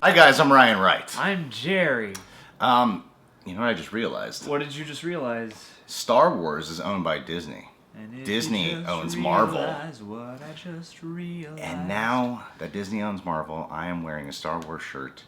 Hi guys, I'm Ryan Wright. I'm Jerry. You know what I just realized? What did you just realize? Star Wars is owned by Disney. Disney owns Marvel. What I just realized. And now that Disney owns Marvel, I am wearing a Star Wars shirt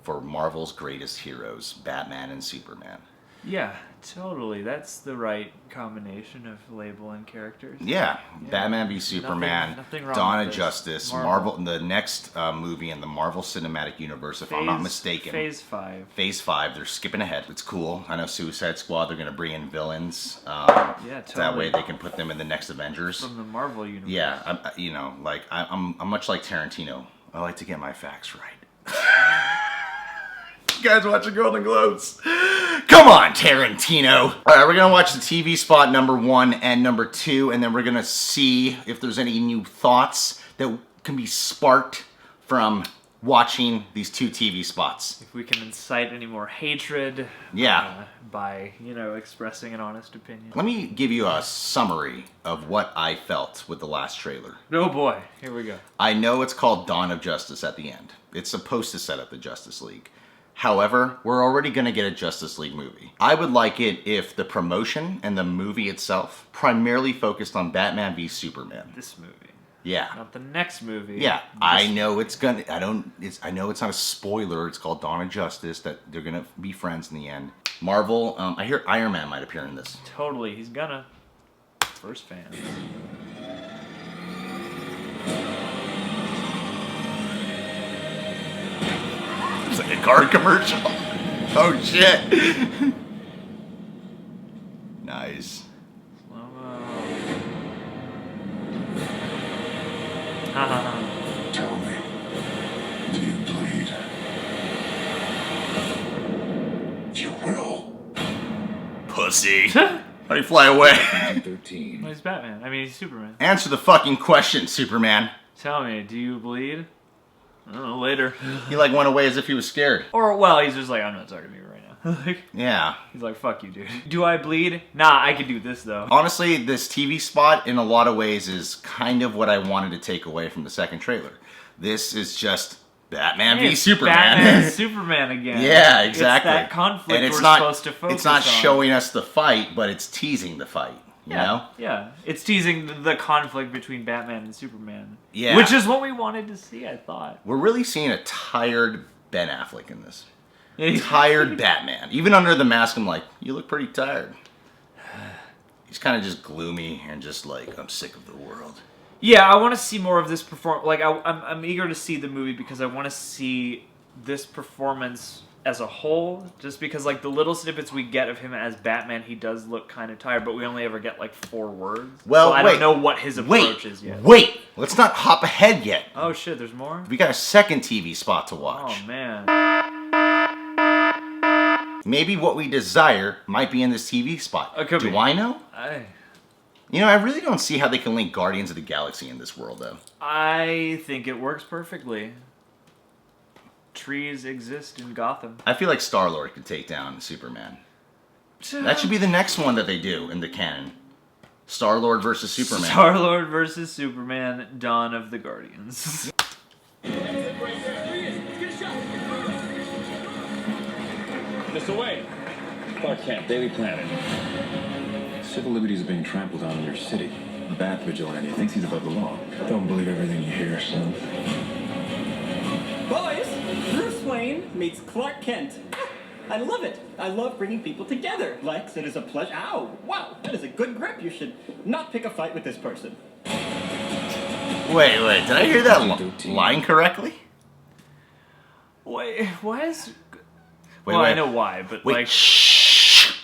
for Marvel's greatest heroes, Batman and Superman. Yeah, totally. That's the right combination of label and characters. Yeah. Batman v Superman, nothing wrong Dawn with of this. Justice, Marvel, the next movie in the Marvel Cinematic Universe, if I'm not mistaken. Phase 5. Phase 5, they're skipping ahead. It's cool. I know Suicide Squad, they're going to bring in villains. Yeah, totally. That way they can put them in the next Avengers. From the Marvel universe. Yeah, I'm much like Tarantino. I like to get my facts right. You guys watching Golden Globes? Come on, Tarantino. All right, we're going to watch the TV spot number 1 and number 2, and then we're going to see if there's any new thoughts that can be sparked from watching these 2 TV spots. If we can incite any more hatred. Yeah. By, expressing an honest opinion. Let me give you a summary of what I felt with the last trailer. Oh boy, here we go. I know it's called Dawn of Justice at the end. It's supposed to set up the Justice League. However, we're already going to get a Justice League movie. I would like it if the promotion and the movie itself primarily focused on Batman v Superman. This movie. Yeah. Not the next movie. Yeah, I know it's gonna. I know it's not a spoiler. It's called Dawn of Justice. That they're gonna be friends in the end. Marvel. I hear Iron Man might appear in this. Totally, he's gonna. First fans. It's like a car commercial. Oh shit. Nice. Tell me, do you bleed? You will. Pussy. How do you fly away? 13. Well, he's Batman. I mean, he's Superman. Answer the fucking question, Superman. Tell me, do you bleed? I don't know, later. He went away as if he was scared. Or, well, he's just like, I'm not talking to you right now. Yeah. He's like, fuck you, dude. Do I bleed? Nah, I could do this, though. Honestly, this TV spot, in a lot of ways, is kind of what I wanted to take away from the second trailer. This is just Batman v Superman. Batman and Superman again. Yeah, exactly. It's that conflict and it's we're not, supposed to focus on. It's not showing us the fight, but it's teasing the fight. You know? Yeah. It's teasing the conflict between Batman and Superman. Yeah. Which is what we wanted to see, I thought. We're really seeing a tired Ben Affleck in this. Tired Batman. Even under the mask, I'm like, you look pretty tired. He's kind of just gloomy and just like, I'm sick of the world. Yeah, I want to see more of this performance. Like, I'm eager to see the movie because I want to see this performance as a whole. Just because, like, the little snippets we get of him as Batman, he does look kind of tired, but we only ever get, like, 4 words. Well, so I don't know what his approach is yet. Wait! Let's not hop ahead yet. Oh, shit, there's more? We got a second TV spot to watch. Oh, man. Maybe what we desire might be in this TV spot. It could be. Do I know? I really don't see how they can link Guardians of the Galaxy in this world, though. I think it works perfectly. Trees exist in Gotham. I feel like Star-Lord could take down Superman. That should be the next one that they do in the canon. Star-Lord versus Superman. Star-Lord versus Superman, Dawn of the Guardians. This away. Clark Kent, Daily Planet. Civil liberties are being trampled on in your city. The Bat Vigilante thinks he's above the law. Don't believe everything you hear, son. Boys, Bruce Wayne meets Clark Kent. I love it. I love bringing people together. Lex, it is a pleasure. Ow! Wow, that is a good grip. You should not pick a fight with this person. Wait, did I hear that line correctly? Wait, why is... Wait, I know why, but like... Shh!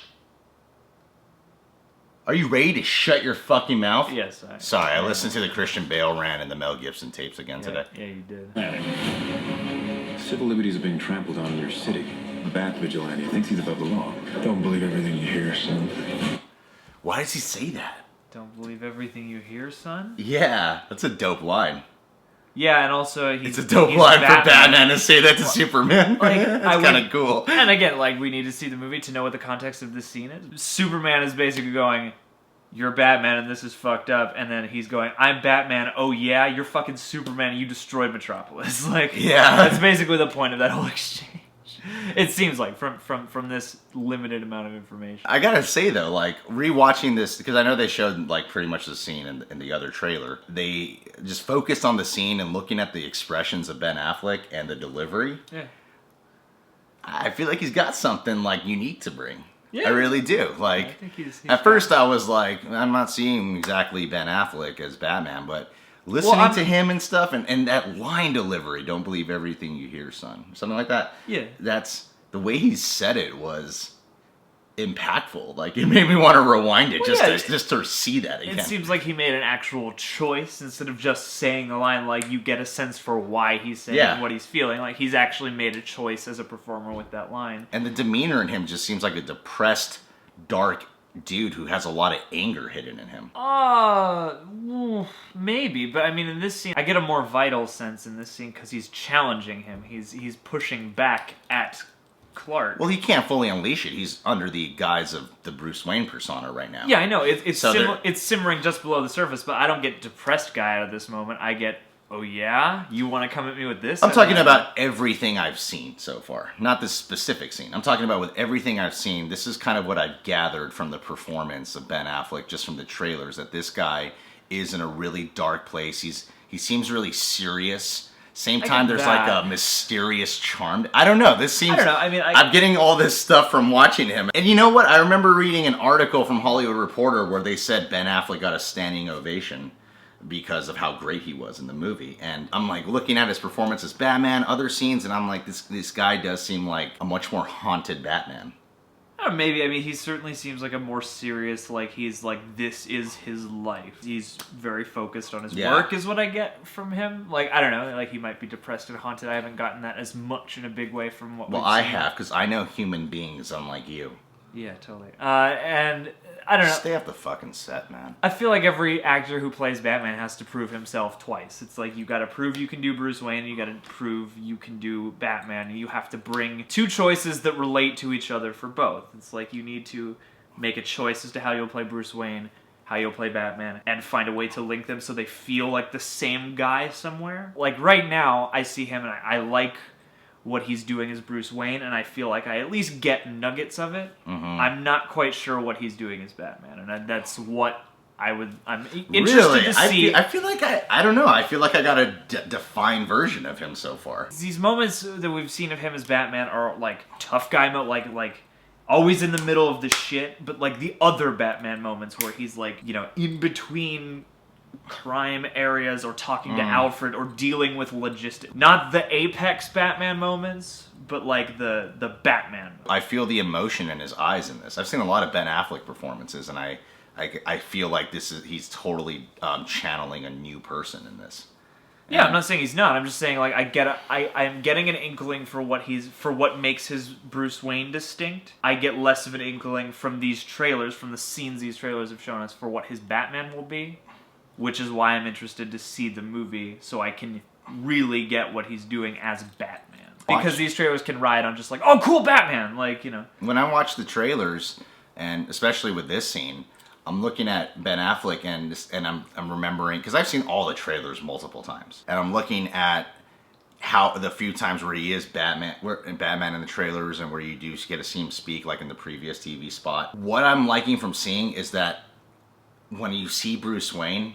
Are you ready to shut your fucking mouth? Yes, Sorry, I listened to the Christian Bale rant and the Mel Gibson tapes again today. Yeah, you did. Civil liberties are being trampled on in your city. The Bat Vigilante thinks he's above the law. Don't believe everything you hear, son. Why does he say that? Don't believe everything you hear, son? Yeah, that's a dope line. Yeah, and also it's a dope line for Batman to say that to Superman. That's kind of cool. And again, like, we need to see the movie to know what the context of this scene is. Superman is basically going, you're Batman and this is fucked up, and then he's going, I'm Batman, oh yeah, you're fucking Superman, you destroyed Metropolis. Like, Yeah. that's basically the point of that whole exchange. It seems like from this limited amount of information. I gotta say though, like rewatching this, because I know they showed like pretty much the scene in the other trailer. They just focused on the scene and looking at the expressions of Ben Affleck and the delivery. Yeah. I feel like he's got something like unique to bring. Yeah. I really do. Like, I think he's at first I was like, I'm not seeing exactly Ben Affleck as Batman, but listening to him and stuff, and that line delivery, don't believe everything you hear, son. Something like that. Yeah. That's, the way he said it was impactful. Like, it made me want to rewind it just to see that again. It seems like he made an actual choice instead of just saying the line. Like, you get a sense for why he's saying what he's feeling. Like, he's actually made a choice as a performer with that line. And the demeanor in him just seems like a depressed, dark dude who has a lot of anger hidden in him. Maybe, but I mean, in this scene, I get a more vital sense in this scene because he's challenging him. He's pushing back at Clark. Well, he can't fully unleash it. He's under the guise of the Bruce Wayne persona right now. Yeah, I know. It's So it's simmering just below the surface, but I don't get depressed guy out of this moment. I get, oh yeah? You want to come at me with this? I'm talking about everything I've seen so far. Not this specific scene. I'm talking about with everything I've seen. This is kind of what I've gathered from the performance of Ben Affleck, just from the trailers, that this guy is in a really dark place. He seems really serious. Same time, there's like a mysterious charm. I don't know. This seems... I don't know. I mean, I'm getting all this stuff from watching him. And you know what? I remember reading an article from Hollywood Reporter where they said Ben Affleck got a standing ovation because of how great he was in the movie. And I'm like looking at his performance as Batman, other scenes, and I'm like, this guy does seem like a much more haunted Batman. Maybe. I mean, he certainly seems like a more serious, like, he's like, this is his life. He's very focused on his work, is what I get from him. Like, I don't know, like, he might be depressed and haunted. I haven't gotten that as much in a big way from what we've seen. Well, I have, because I know human beings unlike you. Yeah, totally. And I don't know. Stay off the fucking set, man. I feel like every actor who plays Batman has to prove himself twice. It's like you gotta prove you can do Bruce Wayne, and you gotta prove you can do Batman, and you have to bring two choices that relate to each other for both. It's like you need to make a choice as to how you'll play Bruce Wayne, how you'll play Batman, and find a way to link them so they feel like the same guy somewhere. Like right now, I see him and I like what he's doing as Bruce Wayne, and I feel like I at least get nuggets of it. Mm-hmm. I'm not quite sure what he's doing as Batman, and that's what I'm interested to see. I feel like I don't know. I feel like I got a defined version of him so far. These moments that we've seen of him as Batman are like tough guy like always in the middle of the shit, but like the other Batman moments where he's like, you know, in between crime areas or talking to Alfred or dealing with logistics. Not the apex Batman moments, but like the Batman. I feel the emotion in his eyes in this. I've seen a lot of Ben Affleck performances, and I feel like he's totally channeling a new person in this. Yeah, I'm not saying he's not. I'm just saying like I'm getting an inkling for what makes his Bruce Wayne distinct. I get less of an inkling from these trailers, from the scenes these trailers have shown us, for what his Batman will be. Which is why I'm interested to see the movie, so I can really get what he's doing as Batman. Because these trailers can ride on just like, oh, cool, Batman! Like, you know. When I watch the trailers, and especially with this scene, I'm looking at Ben Affleck and I'm remembering, because I've seen all the trailers multiple times, and I'm looking at how the few times where he is Batman in the trailers, and where you do get to see him speak, like in the previous TV spot. What I'm liking from seeing is that when you see Bruce Wayne,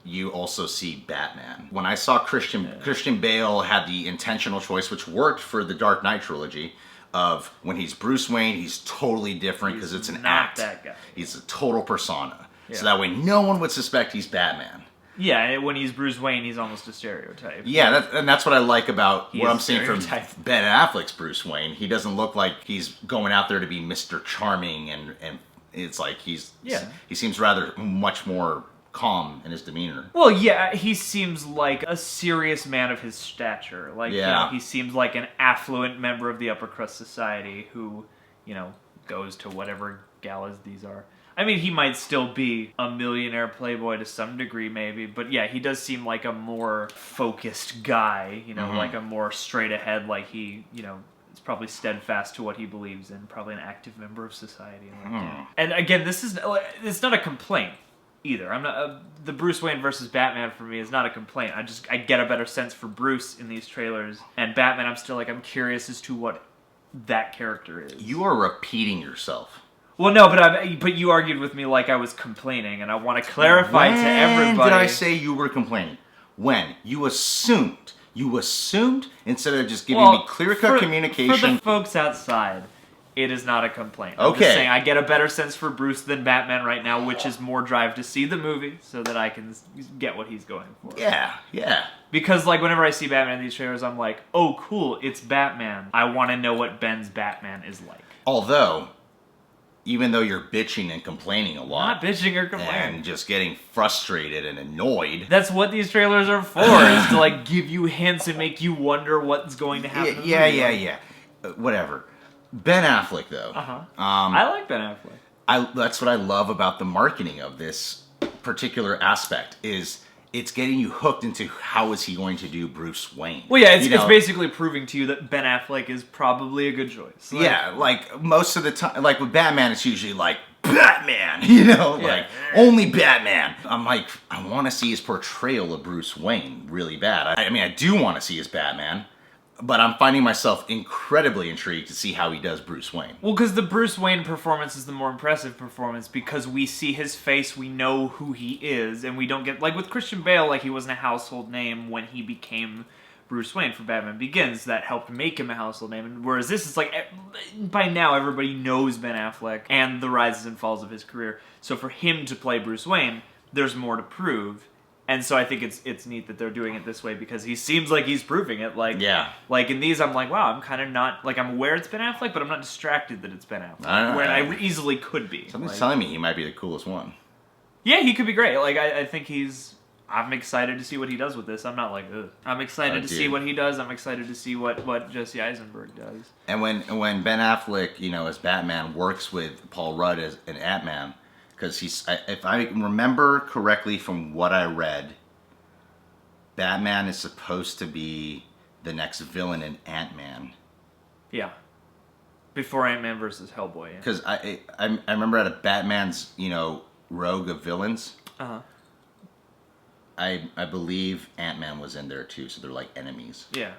you also see Batman. When I saw Christian Bale had the intentional choice, which worked for the Dark Knight trilogy, of when he's Bruce Wayne, he's totally different because it's an act. That guy. He's a total persona. Yeah. So that way no one would suspect he's Batman. Yeah, when he's Bruce Wayne, he's almost a stereotype. Yeah, and that's what I like about what I'm seeing from stereotype. Ben Affleck's Bruce Wayne. He doesn't look like he's going out there to be Mr. Charming, and it's like he seems rather much more calm in his demeanor. Well, yeah, he seems like a serious man of his stature. Like, you know, he seems like an affluent member of the upper crust society who, you know, goes to whatever galas these are. I mean, he might still be a millionaire playboy to some degree, maybe, but yeah, he does seem like a more focused guy, you know, like a more straight ahead, like he, you know, is He's probably steadfast to what he believes in. Probably an active member of society. And again, it's not a complaint either. I'm not the Bruce Wayne versus Batman for me is not a complaint. I get a better sense for Bruce in these trailers, and Batman. I'm still I'm curious as to what that character is. You are repeating yourself. Well, no, but you argued with me like I was complaining, and I want to clarify to everybody. When did I say you were complaining? When you assumed instead of just giving me clear-cut communication. For the folks outside, it is not a complaint. I'm Okay. just saying I get a better sense for Bruce than Batman right now, which is more drive to see the movie so that I can get what he's going for. Yeah. Because, whenever I see Batman in these trailers, I'm like, oh, cool, it's Batman. I want to know what Ben's Batman is like. Although, even though you're bitching and complaining a lot. Not bitching or complaining. And just getting frustrated and annoyed. That's what these trailers are for, is to, give you hints and make you wonder what's going to happen. Yeah. Whatever. Ben Affleck, though. I like Ben Affleck. That's what I love about the marketing of this particular aspect, is it's getting you hooked into how is he going to do Bruce Wayne. Well, yeah, it's basically proving to you that Ben Affleck is probably a good choice. Most of the time, with Batman, it's usually Batman, only Batman. I'm I want to see his portrayal of Bruce Wayne really bad. I do want to see his Batman, but I'm finding myself incredibly intrigued to see how he does Bruce Wayne. Well, because the Bruce Wayne performance is the more impressive performance because we see his face, we know who he is, and we don't get... with Christian Bale, he wasn't a household name when he became Bruce Wayne for Batman Begins. That helped make him a household name. And whereas this is by now everybody knows Ben Affleck and the rises and falls of his career. So for him to play Bruce Wayne, there's more to prove. And so I think it's neat that they're doing it this way because he seems like he's proving it. In these, I'm wow, I'm kind of not... I'm aware it's Ben Affleck, but I'm not distracted that it's Ben Affleck. Where I easily could be. Something's telling me he might be the coolest one. Yeah, he could be great. I think he's... I'm excited to see what he does with this. I'm not ugh. I'm excited to see what he does. I'm excited to see what Jesse Eisenberg does. And when Ben Affleck, as Batman, works with Paul Rudd as an Ant-Man... Because if I remember correctly from what I read, Batman is supposed to be the next villain in Ant-Man. Yeah. Before Ant-Man versus Hellboy. Because I remember out of Batman's, rogue of villains, I believe Ant-Man was in there too, so they're enemies. Yeah.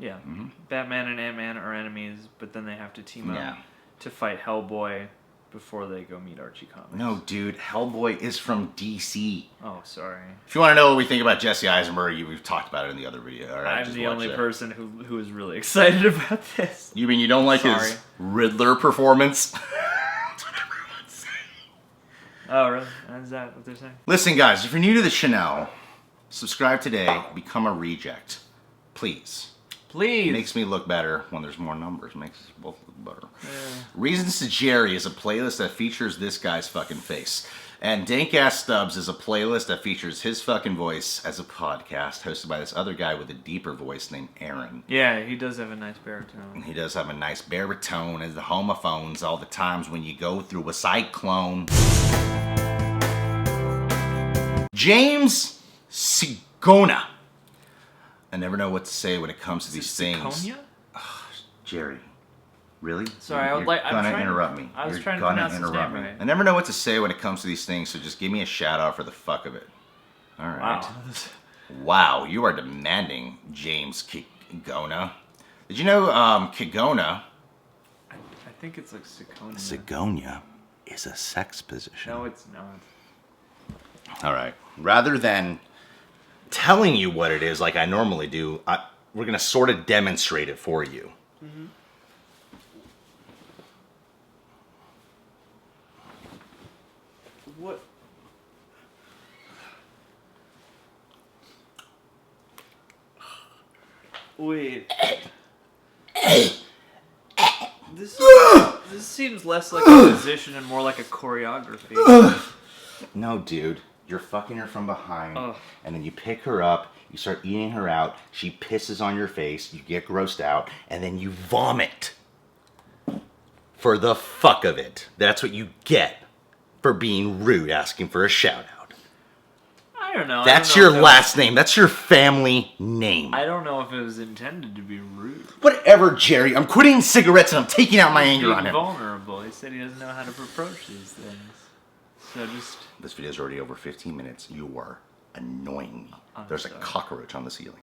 Mm-hmm. Batman and Ant-Man are enemies, but then they have to team up to fight Hellboy before they go meet Archie Comics. No, dude, Hellboy is from DC. Oh, sorry. If you want to know what we think about Jesse Eisenberg, we've talked about it in the other video. All right, I'm the only person who is really excited about this. You mean you don't like his Riddler performance? That's what everyone's saying. Oh, really? Is that what they're saying? Listen, guys, if you're new to the channel, subscribe today, become a reject. Please. Please. It makes me look better when there's more numbers. It makes us both look better. Yeah. Reasons to Jerry is a playlist that features this guy's fucking face. And Dank Stubs is a playlist that features his fucking voice as a podcast hosted by this other guy with a deeper voice named Aaron. Yeah, he does have a nice baritone. He does have a nice baritone as the homophones all the times when you go through a cyclone. James Sigona. I never know what to say when it comes to these things. Oh, Jerry, really? Sorry, You're gonna interrupt me. I was trying to pronounce his name right. I never know what to say when it comes to these things, so just give me a shout out for the fuck of it. All right. Wow, you are demanding, James Sigona. Did you know Sigona? I think it's Sigona. Sigona is a sex position. No, it's not. All right. Rather than telling you what it is like I normally do, we're going to sort of demonstrate it for you. Mm-hmm. What? Wait. This seems less like a position and more like a choreography. No, dude. You're fucking her from behind, and then you pick her up, you start eating her out, she pisses on your face, you get grossed out, and then you vomit. For the fuck of it. That's what you get for being rude, asking for a shout out. I don't know. That's I don't know your if last name. That's your family name. I don't know if it was intended to be rude. Whatever, Jerry. I'm quitting cigarettes and I'm taking out my anger on Being him. vulnerable. He said he doesn't know how to approach these things. So just... This video's already over 15 minutes. You are annoying me. I'm There's a sorry. cockroach on the ceiling.